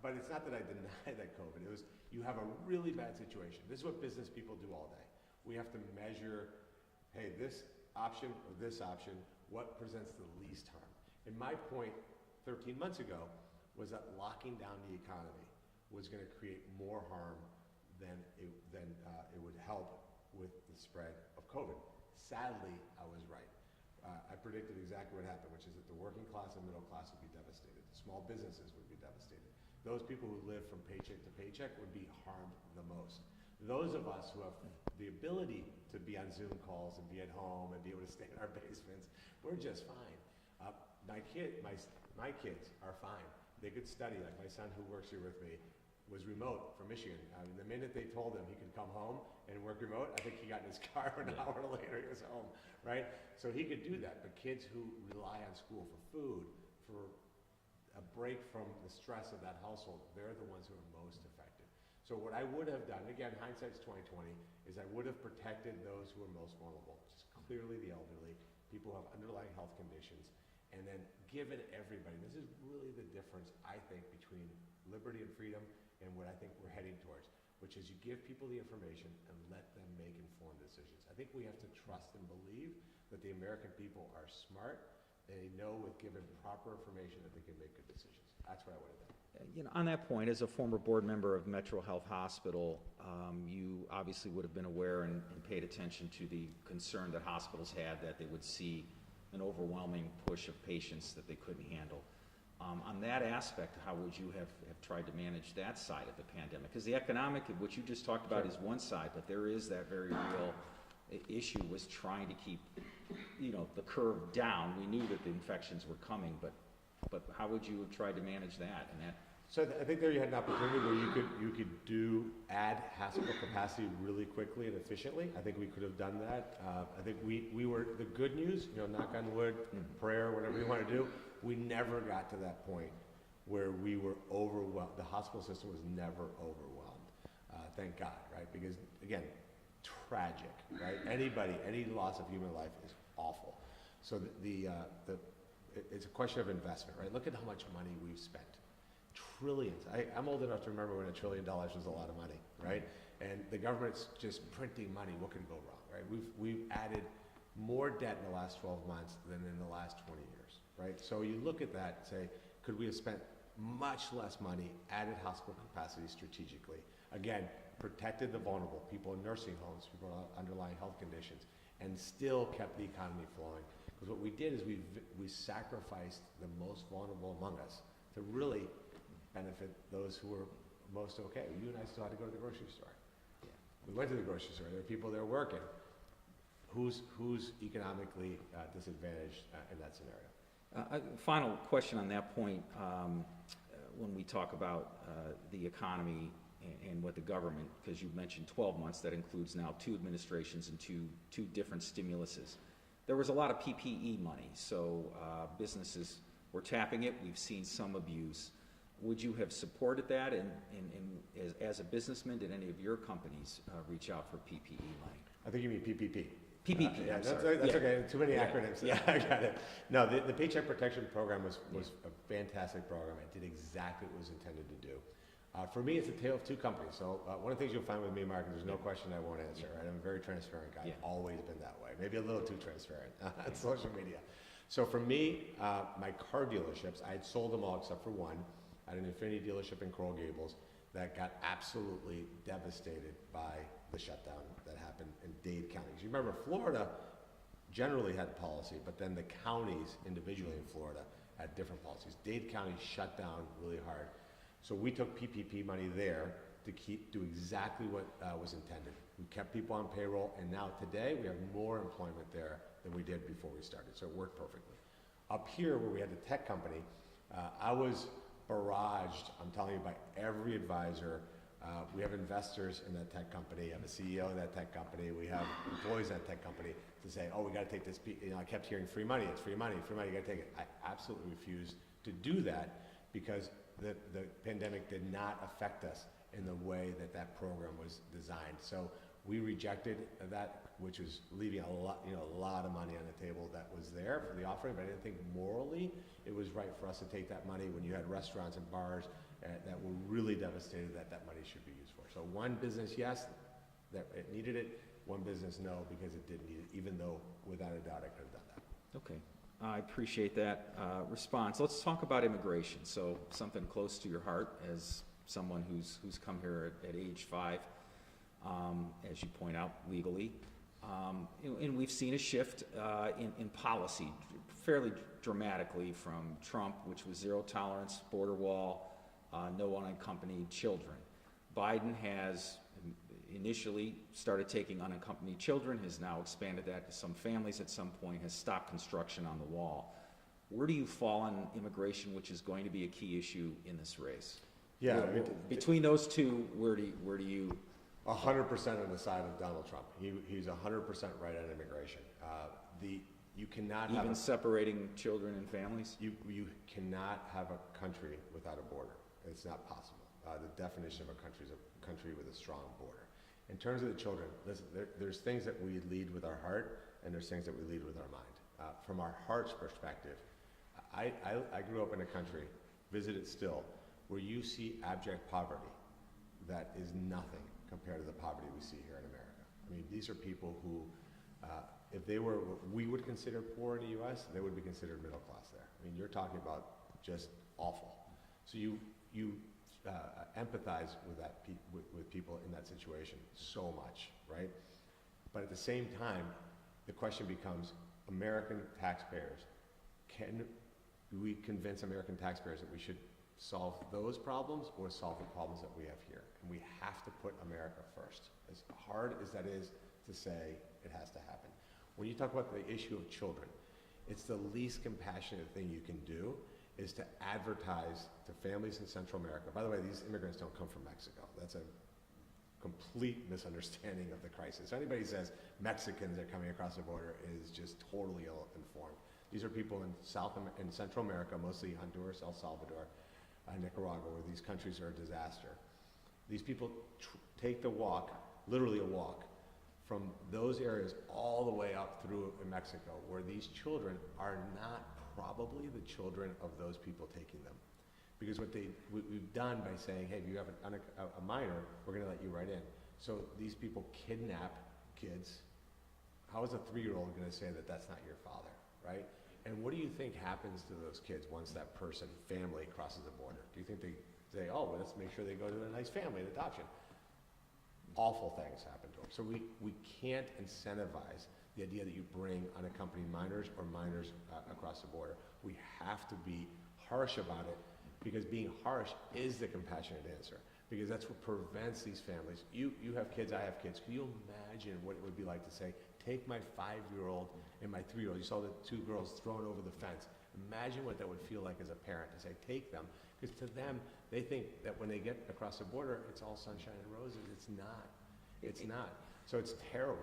But it's not that I deny that COVID. It was, you have a really bad situation. This is what business people do all day. We have to measure, hey, this option or this option, what presents the least harm? And my point 13 months ago was that locking down the economy was going to create more harm than it would help with the spread of COVID. Sadly, I was right. I predicted exactly what happened, which is that the working class and middle class would be devastated. The small businesses would be devastated. Those people who live from paycheck to paycheck would be harmed the most. Those of us who have the ability to be on Zoom calls and be at home and be able to stay in our basements, we're just fine. My kids are fine. They could study. Like my son who works here with me was remote from Michigan. I mean, the minute they told him he could come home and work remote, I think he got in his car an hour later, he was home, right? So he could do that. But kids who rely on school for food, for a break from the stress of that household, they're the ones who are most affected. So what I would have done, again, hindsight's 20/20, is I would have protected those who are most vulnerable, which is clearly the elderly, people who have underlying health conditions, and then given everybody. This is really the difference, I think, between liberty and freedom and what I think we're heading towards, which is you give people the information and let them make informed decisions. I think we have to trust and believe that the American people are smart. They know with given proper information that they can make good decisions. That's what I would have done. You know, on that point, as a former board member of Metro Health Hospital, you obviously would have been aware and paid attention to the concern that hospitals had that they would see an overwhelming push of patients that they couldn't handle. On that aspect, how would you have tried to manage that side of the pandemic? Because the economic, what you just talked about, is one side, but there is that very real issue was trying to keep, you know, the curve down. We knew that the infections were coming, but how would you have tried to manage that? And that. So I think there you had an opportunity where you could add hospital capacity really quickly and efficiently. I think we could have done that. I think we were, the good news, you know, knock on wood, prayer, whatever you want to do, we never got to that point where we were overwhelmed. The hospital system was never overwhelmed. Thank God, right? Because again, tragic, right? Any loss of human life is awful. So it's a question of investment, right? Look at how much money we've spent. Trillions. I'm old enough to remember when $1 trillion was a lot of money, right? And the government's just printing money. What could go wrong, right? We've added more debt in the last 12 months than in the last 20 years, right? So you look at that and say, could we have spent much less money, added hospital capacity strategically? Again, protected the vulnerable, people in nursing homes, people with underlying health conditions, and still kept the economy flowing. Because what we did is we sacrificed the most vulnerable among us to really benefit those who were most okay. You and I still had to go to the grocery store. Yeah. We went to the grocery store. There are people there working. Who's economically disadvantaged in that scenario? Final question on that point. When we talk about the economy and what the government, because you mentioned 12 months, that includes now 2 administrations and two different stimuluses. There was a lot of PPE money, so businesses were tapping it. We've seen some abuse. Would you have supported that? And as a businessman, did any of your companies reach out for PPE money? I think you mean PPP. PPP, yeah, I'm that's sorry. okay. Too many Yeah. acronyms. Yeah. I got it. No, the Paycheck Protection Program was a fantastic program. It did exactly what it was intended to do. For me, it's a tale of two companies. So one of the things you'll find with me, Mark, there's no question I won't answer. Right? I'm a very transparent guy. Yeah. Always been that way. Maybe a little too transparent on social media. So for me, my car dealerships, I had sold them all except for one. I had an Infiniti dealership in Coral Gables that got absolutely devastated by the shutdown that happened in Dade County. You remember, Florida generally had policy, but then the counties individually in Florida had different policies. Dade County shut down really hard. So we took PPP money there to do exactly what was intended. We kept people on payroll, and now today we have more employment there than we did before we started, so it worked perfectly. Up here, where we had the tech company, I was barraged, I'm telling you, by every advisor. We have investors in that tech company, I have a CEO of that tech company, we have employees in that tech company to say, oh, we gotta take this, I kept hearing free money, it's free money, you gotta take it. I absolutely refused to do that because the pandemic did not affect us in the way that program was designed. So We rejected that, which was leaving a lot of money on the table that was there for the offering, but I didn't think morally it was right for us to take that money when you had restaurants and bars that were really devastated that money should be used for. So one business, yes, that it needed it. One business, no, because it didn't need it, even though without a doubt I could have done that. Okay, I appreciate that response. Let's talk about immigration. So something close to your heart as someone who's come here at age 5, as you point out, legally. And we've seen a shift in policy fairly dramatically from Trump, which was zero tolerance, border wall, no unaccompanied children. Biden has initially started taking unaccompanied children, has now expanded that to some families at some point, has stopped construction on the wall. Where do you fall on immigration, which is going to be a key issue in this race? Yeah, between those two, where do you 100% on the side of Donald Trump. He's 100% right on immigration. You cannot even have separating children and families? You cannot have a country without a border. It's not possible. The definition of a country is a country with a strong border. In terms of the children, listen, there's things that we lead with our heart, and there's things that we lead with our mind. From our heart's perspective, I grew up in a country, visited still, where you see abject poverty that is nothing compared to the poverty we see here in America. I mean, these are people who, if they were what we would consider poor in the U.S., they would be considered middle class there. I mean, you're talking about just awful. So you empathize with that with people in that situation so much, right? But at the same time, the question becomes: American taxpayers, can we convince American taxpayers that we should solve those problems or solve the problems that we have here? And we have to put America first. As hard as that is to say, it has to happen. When you talk about the issue of children, it's the least compassionate thing you can do is to advertise to families in Central America. By the way, these immigrants don't come from Mexico. That's a complete misunderstanding of the crisis. Anybody who says Mexicans are coming across the border is just totally ill-informed. These are people in Central America, mostly Honduras, El Salvador, Nicaragua, where these countries are a disaster. These people take the walk, literally a walk, from those areas all the way up through in Mexico, where these children are not probably the children of those people taking them. Because what we've done by saying, hey, if you have a minor, we're gonna let you right in. So these people kidnap kids. How is a 3-year-old gonna say that that's not your father, right? And what do you think happens to those kids once that family crosses the border? Do you think they say, oh, well, let's make sure they go to a nice family, an adoption? Awful things happen to them. So we can't incentivize the idea that you bring unaccompanied minors or minors across the border. We have to be harsh about it, because being harsh is the compassionate answer, because that's what prevents these families. You have kids, I have kids. Can you imagine what it would be like to say, take my 5-year-old and my 3-year-old, you saw the 2 girls thrown over the fence. Imagine what that would feel like as a parent to say, take them. Because to them, they think that when they get across the border, it's all sunshine and roses. It's not. It's not. So it's terrible.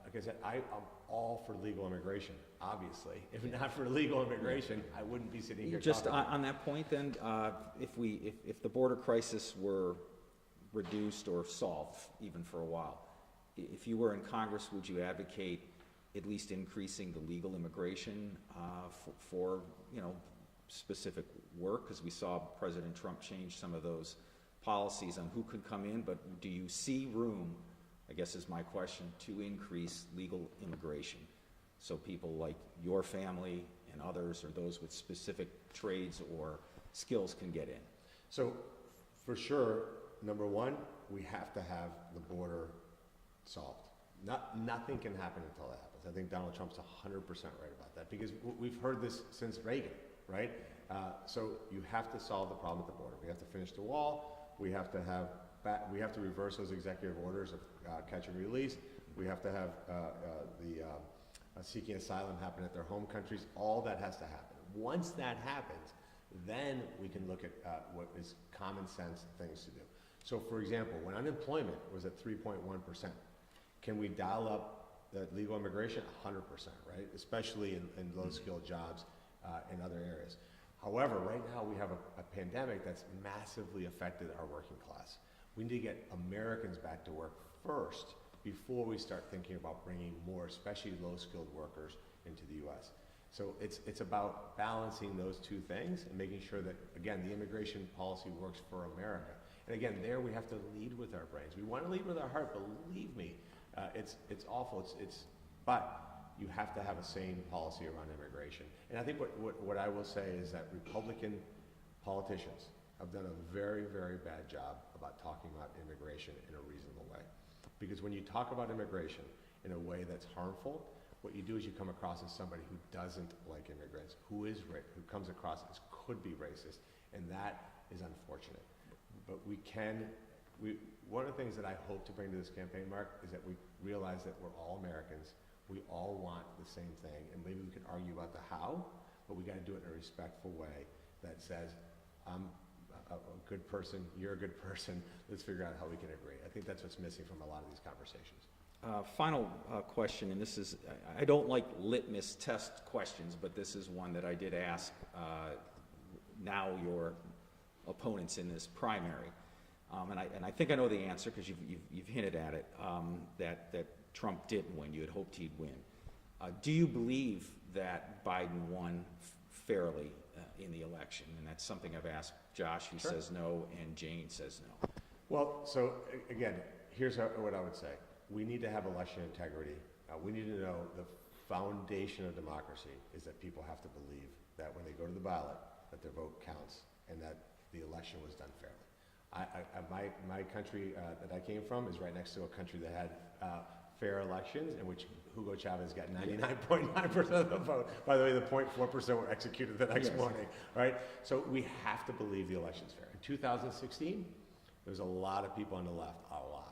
Like I said, I'm all for legal immigration, obviously. If not for legal immigration, I wouldn't be sitting here just talking. on that point then, if the border crisis were reduced or solved even for a while, if you were in Congress, would you advocate at least increasing the legal immigration for specific work? Because we saw President Trump change some of those policies on who could come in, but do you see room, I guess is my question, to increase legal immigration so people like your family and others, or those with specific trades or skills, can get in? So for sure, number one, we have to have the border solved. Nothing can happen until that happens. I think Donald Trump's 100% right about that, because we've heard this since Reagan, right? So you have to solve the problem at the border. We have to finish the wall. We have to reverse those executive orders of catch and release. We have to have seeking asylum happen at their home countries. All that has to happen. Once that happens, then we can look at what is common sense things to do. So for example, when unemployment was at 3.1%, can we dial up the legal immigration? 100%, right? Especially in low-skilled jobs in other areas. However, right now we have a pandemic that's massively affected our working class. We need to get Americans back to work first before we start thinking about bringing more, especially low-skilled workers, into the U.S. So it's about balancing those two things and making sure that, again, the immigration policy works for America. And again, there we have to lead with our brains. We want to lead with our heart, believe me. It's awful, but you have to have a sane policy around immigration. And I think what I will say is that Republican politicians have done a very, very bad job about talking about immigration in a reasonable way. Because when you talk about immigration in a way that's harmful, what you do is you come across as somebody who doesn't like immigrants, who comes across as could be racist, and that is unfortunate. But one of the things that I hope to bring to this campaign, Mark, is that we realize that we're all Americans. We all want the same thing, and maybe we can argue about the how, but we got to do it in a respectful way that says, I'm a good person, you're a good person, let's figure out how we can agree. I think that's what's missing from a lot of these conversations. Final question, and this is, I don't like litmus test questions, but this is one that I did ask now your opponents in this primary. And I think I know the answer because you've hinted at it, that Trump didn't win. You had hoped he'd win. Do you believe that Biden won fairly in the election? And that's something I've asked Josh, who Sure. says no, and Jane says no. Well, so again, here's what I would say. We need to have election integrity. We need to know the foundation of democracy is that people have to believe that when they go to the ballot, that their vote counts and that the election was done fairly. My country that I came from is right next to a country that had fair elections in which Hugo Chavez got 99.9% of the vote. By the way, the 0.4% were executed the next morning, right? So we have to believe the election's fair. In 2016, there was a lot of people on the left, a lot,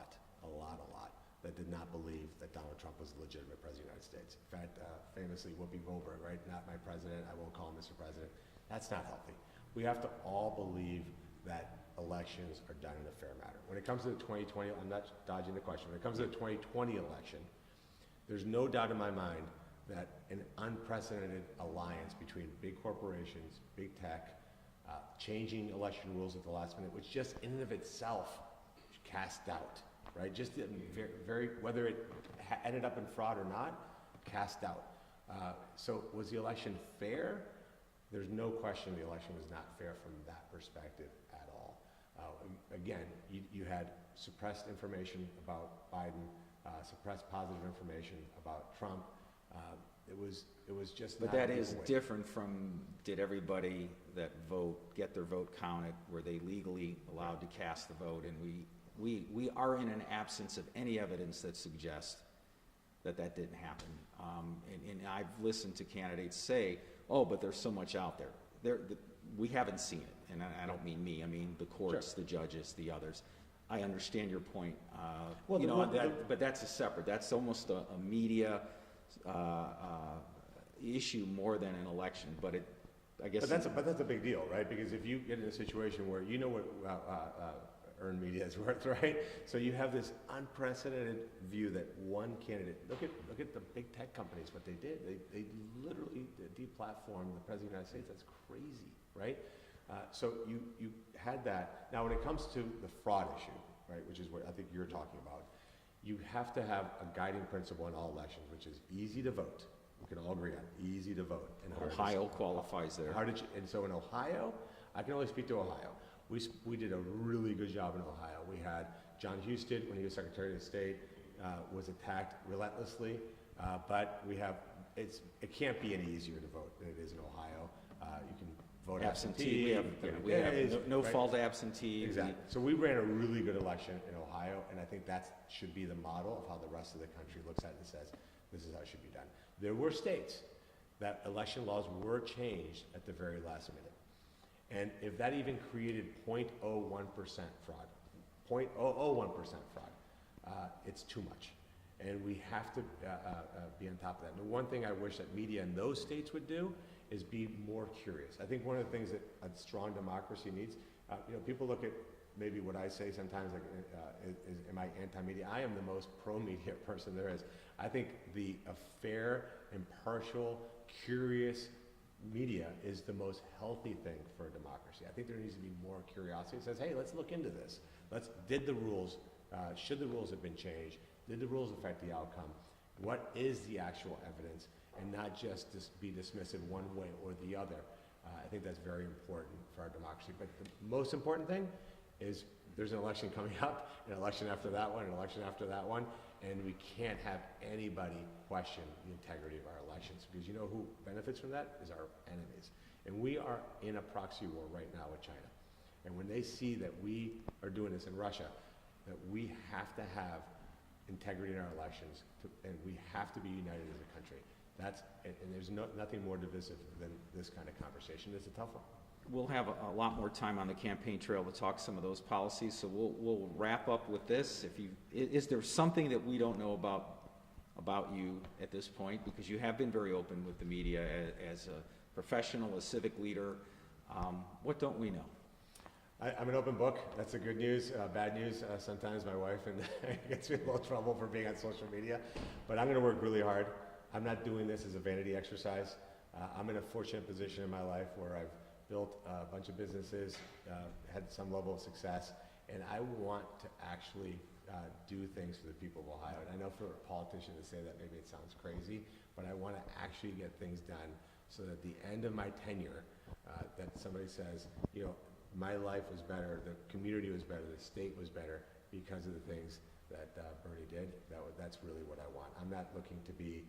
that did not believe that Donald Trump was the legitimate president of the United States. In fact, famously, Whoopi Goldberg, right? Not my president, I won't call him Mr. President. That's not healthy. We have to all believe that elections are done in a fair manner. When it comes to the 2020, I'm not dodging the question, when it comes to the 2020 election, there's no doubt in my mind that an unprecedented alliance between big corporations, big tech, changing election rules at the last minute, which just in and of itself cast doubt, right? Just whether it ended up in fraud or not, cast doubt. So was the election fair? There's no question the election was not fair from that perspective at all. Again, you had suppressed information about Biden, suppressed positive information about Trump. It was just. But that is different from, did everybody that vote get their vote counted? Were they legally allowed to cast the vote? And we are in an absence of any evidence that suggests that didn't happen. And I've listened to candidates say, oh, but there's so much out there. We haven't seen it, and I don't mean me. I mean the courts, Sure. the judges, the others. I understand your point. Well, but that's a separate. That's almost a media issue more than an election. But I guess. But that's a big deal, right? Because if you get in a situation where you know what earned media is worth, right? So you have this unprecedented view that one candidate. Look at the big tech companies. What they did, they literally deplatformed the president of the United States. That's crazy, right? So you had that. Now, when it comes to the fraud issue, right, which is what I think you're talking about, you have to have a guiding principle in all elections, which is easy to vote. We can all agree on easy to vote. And Ohio qualifies there. And so in Ohio, I can only speak to Ohio. We did a really good job in Ohio. We had John Husted, when he was Secretary of State, was attacked relentlessly, but it can't be any easier to vote than it is in Ohio. You can vote absentee. We have no fault absentee. Exactly. So we ran a really good election in Ohio, and I think that should be the model of how the rest of the country looks at it and says, this is how it should be done. There were states that election laws were changed at the very last minute. And if that even created 0.01% fraud, 0.001% fraud, it's too much. And we have to be on top of that. And the one thing I wish that media in those states would do is be more curious. I think one of the things that a strong democracy needs, people look at maybe what I say sometimes, like, am I anti-media? I am the most pro-media person there is. I think a fair, impartial, curious media is the most healthy thing for a democracy. I think there needs to be more curiosity. It says, hey, let's look into this. Should the rules have been changed? Did the rules affect the outcome? What is the actual evidence? And not just be dismissive one way or the other. I think that's very important for our democracy. But the most important thing is there's an election coming up, an election after that one, an election after that one, and we can't have anybody question the integrity of our elections, because you know who benefits from that is our enemies. And we are in a proxy war right now with China. And when they see that we are doing this in Russia, that we have to have integrity in our elections, and we have to be united as a country. And there's nothing more divisive than this kind of conversation. It's a tough one. We'll have a lot more time on the campaign trail to talk some of those policies, so we'll wrap up with this. Is there something that we don't know about you at this point? Because you have been very open with the media as a professional, a civic leader. What don't we know? I'm an open book. That's the good news. Bad news, sometimes my wife gets me in a little trouble for being on social media. But I'm going to work really hard. I'm not doing this as a vanity exercise. I'm in a fortunate position in my life where I've built a bunch of businesses, had some level of success, and I want to actually do things for the people of Ohio. And I know for a politician to say that, maybe it sounds crazy, but I want to actually get things done so that at the end of my tenure, that somebody says, you know, my life was better, the community was better, the state was better because of the things that Bernie did. That's really what I want. I'm not looking to be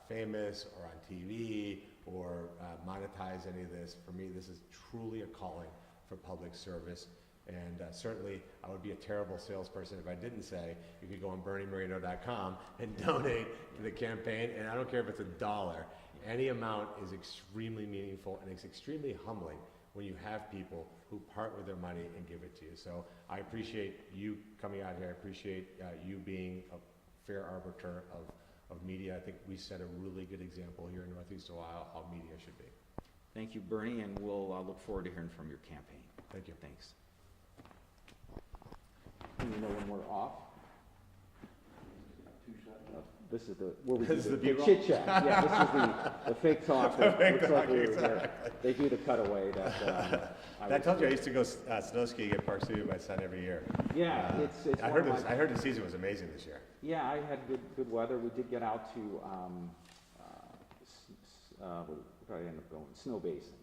famous or on TV or monetize any of this. For me, this is truly a calling for public service. And certainly, I would be a terrible salesperson if I didn't say you could go on BernieMoreno.com and donate to the campaign. And I don't care if it's $1. Any amount is extremely meaningful, and it's extremely humbling when you have people who part with their money and give it to you. So I appreciate you coming out here. I appreciate you being a fair arbiter of media. I think we set a really good example here in Northeast Ohio how media should be. Thank you, Bernie, and we'll look forward to hearing from your campaign. Thank you. Thanks. Do you know when we're off? This is the chit chat. Yeah, this is the fake talk. They do the cutaway. I told you I used to go Snowski and get Park City with my son every year. Yeah, it's. I heard the season was amazing this year. Yeah, I had good weather. We did get out to. We probably ended up going Snow Basin.